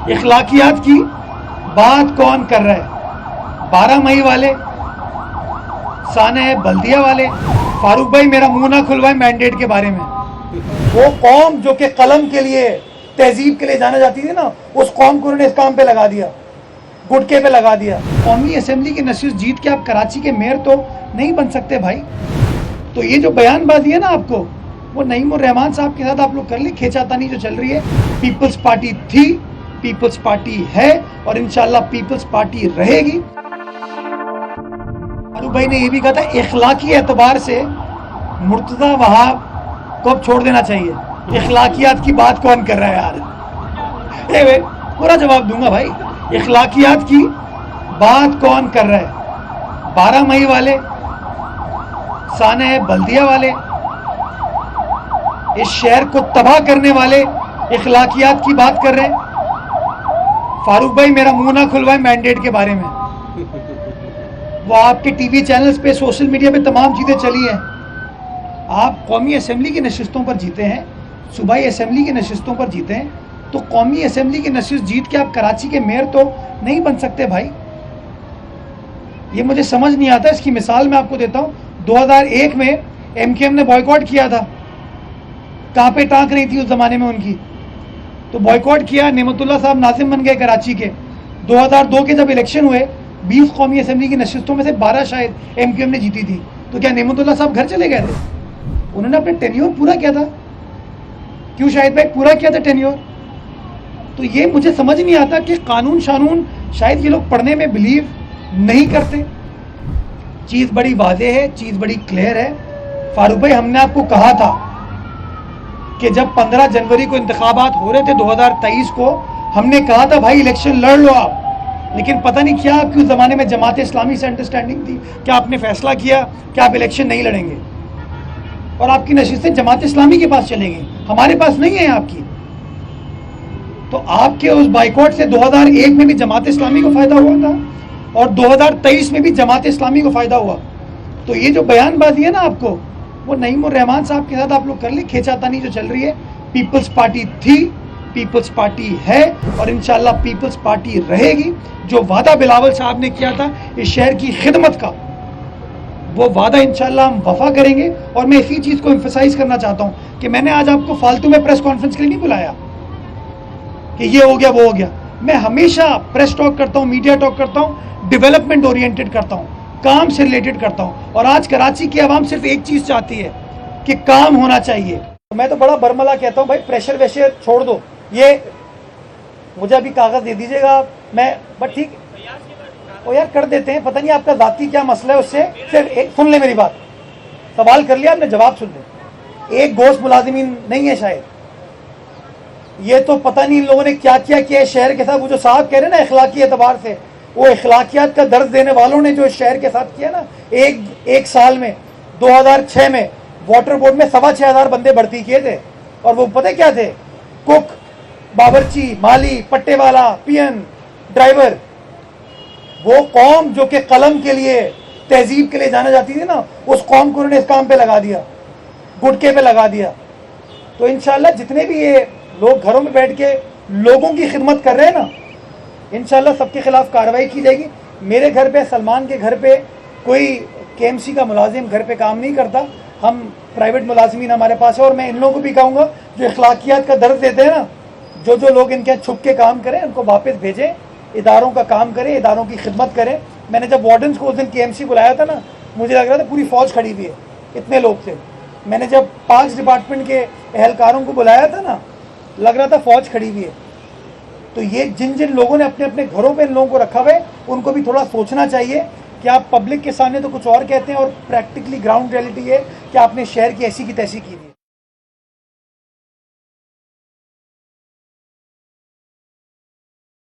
इखलाकियात की बात कौन कर रहा है? 12 मई वाले, साने बल्दिया वाले। फारूक भाई मेरा मुंह ना खुलवाए मैंडेट के बारे में। वो कौम जो कि कलम के लिए, तहजीब के लिए जाना जाती थी ना, उस कौम को उन्होंने इस काम पे लगा दिया, गुटके पे लगा दिया। कौमी असेंबली की नशिस्त जीत के आप कराची के मेयर तो नहीं बन सकते भाई। तो ये जो बयानबाजी है ना आपको, वो नईम उर रहमान साहब के साथ आप लोग कर ले, खींचातानी जो चल रही है। पीपल्स पार्टी थी, पीपल्स पार्टी है और इंशाल्लाह पीपल्स पार्टी रहेगी। फारूक भाई ने यह भी कहा था इखलाकी एतबार से मुर्तजा वहाब को अब छोड़ देना चाहिए। इखलाकियात की बात कौन कर रहा है यार? पूरा जवाब दूंगा भाई। इखलाकियात की बात कौन कर रहा है? 12 मई वाले, साने बल्दिया वाले, इस शहर को तबाह करने वाले इखलाकियात की बात कर रहे हैं। फारूक भाई मेरा मुंह ना खुलवाए मैंडेट के बारे में। वो आपके टीवी चैनल्स पे, सोशल मीडिया पे तमाम चीजें चली हैं। आप कौमी असेंबली की नशिस्तों पर जीते हैं, सूबाई असेंबली की नशिस्तों पर जीते हैं, तो कौमी असेंबली की नशिस्त जीत के आप कराची के मेयर तो नहीं बन सकते भाई। ये मुझे समझ नहीं आता। इसकी मिसाल मैं आपको देता हूं। 2001 में एमकेएम ने बॉयकॉट किया था। कहां पे टांक रही थी उस जमाने में उनकी, तो बॉयकॉट किया। नेमतुल्लाह साहब नाजिम बन गए कराची के। 2002 के जब इलेक्शन हुए, 20 कौमी असेंबली की नशिस्तों में से 12 शायद एमकेएम ने जीती थी। तो क्या नेमतुल्लाह साहब घर चले गए थे? उन्होंने अपने टेन्योर पूरा किया था। क्यों शाहिद भाई? पूरा किया था टेन्योर। तो ये मुझे समझ नहीं आता कि कानून शानून शायद ये लोग पढ़ने में बिलीव नहीं करते। चीज बड़ी वाज़ेह है, चीज बड़ी क्लियर है। फारूक भाई हमने आपको कहा था कि जब 15 जनवरी को इंतखाबात हो रहे थे 2023 को, हमने कहा था भाई इलेक्शन लड़ लो आप। लेकिन पता नहीं क्या आपकी उस जमाने में जमात इस्लामी से अंडरस्टैंडिंग थी, क्या आपने फैसला किया कि आप इलेक्शन नहीं लड़ेंगे और आपकी नशिस्तें जमात इस्लामी के पास चलेंगी, हमारे पास नहीं है आपकी। तो आपके उस बाइकॉट से 2001 में भी जमात इस्लामी को फायदा हुआ था और 2023 में भी जमात इस्लामी को फायदा हुआ। तो ये जो बयानबाजी है ना आपको, वो नईम उर रहमान साहब के साथ आप लोग कर ले, खींचातानी जो चल रही है। पीपल्स पार्टी थी, पीपल्स पार्टी है और इंशाल्लाह पीपल्स पार्टी रहेगी। जो वादा बिलावल साहब ने किया था इस शहर की खिदमत का, वो वादा इंशाल्लाह हम वफा करेंगे। और मैं इसी चीज को एम्फसाइज करना चाहता हूं कि मैंने आज आपको फालतू में प्रेस कॉन्फ्रेंस के लिए नहीं बुलाया कि ये हो गया वो हो गया। मैं हमेशा प्रेस टॉक करता हूं, मीडिया टॉक करता हूं, डेवलपमेंट ओरिएंटेड करता हूं, काम से रिलेटेड करता हूं। और आज कराची की आवाम सिर्फ एक चीज चाहती है कि काम होना चाहिए। तो मैं तो बड़ा बरमला कहता हूं भाई प्रेशर वैशर छोड़ दो, ये मुझे अभी कागज दे दीजिएगा, मैं बट ठीक ओ यार कर देते हैं। पता नहीं आपका जाती क्या मसला है उससे। सिर्फ एक सुन ले मेरी बात, सवाल कर लिया आपने, जवाब सुन ले। एक गोश्त मुलाजिमीन नहीं है शायद, ये तो पता नहीं इन लोगों ने क्या किया कि शहर के साथ। वो जो साहब कह रहे हैं ना इखलाकी एतबार से, वो इखलाकियात का दर्ज देने वालों ने जो इस शहर के साथ किया ना, एक साल में 2006 में वाटर बोर्ड में 6,500 बंदे भर्ती किए थे। और वो पता क्या थे? कुक, बावर्ची, माली, पट्टे वाला, पियन, ड्राइवर। वो कौम जो कि कलम के लिए, तहजीब के लिए जाना जाती थी ना, उस कौम को उन्होंने इस काम पे लगा दिया, गुटके पे लगा दिया। तो इंशाल्लाह जितने भी ये लोग घरों में बैठ के लोगों की खिदमत कर रहे हैं ना, इंशाल्लाह सबके खिलाफ कार्रवाई की जाएगी। मेरे घर पे, सलमान के घर पे कोई केएमसी का मुलाजिम घर पे काम नहीं करता। हम प्राइवेट मुलाजिमीन हमारे पास है। और मैं इन लोगों को भी कहूँगा जो इखलाकियात का दर्ज देते हैं ना, जो लोग इनके छुप के काम करें उनको वापस भेजें, इदारों का काम करें, इदारों की खिदमत करें। मैंने जब वार्डन्स को उस दिन केएमसी बुलाया था ना, मुझे लग रहा था पूरी फौज खड़ी हुई है, इतने लोग थे। मैंने जब 5 डिपार्टमेंट के एहलकारों को बुलाया था ना, लग रहा था फौज खड़ी हुई है। तो ये जिन जिन लोगों ने अपने अपने घरों पे इन लोगों को रखा हुआ है, उनको भी थोड़ा सोचना चाहिए कि आप पब्लिक के सामने तो कुछ और कहते हैं और प्रैक्टिकली ग्राउंड रियलिटी है कि आपने शहर की ऐसी की तैसी की।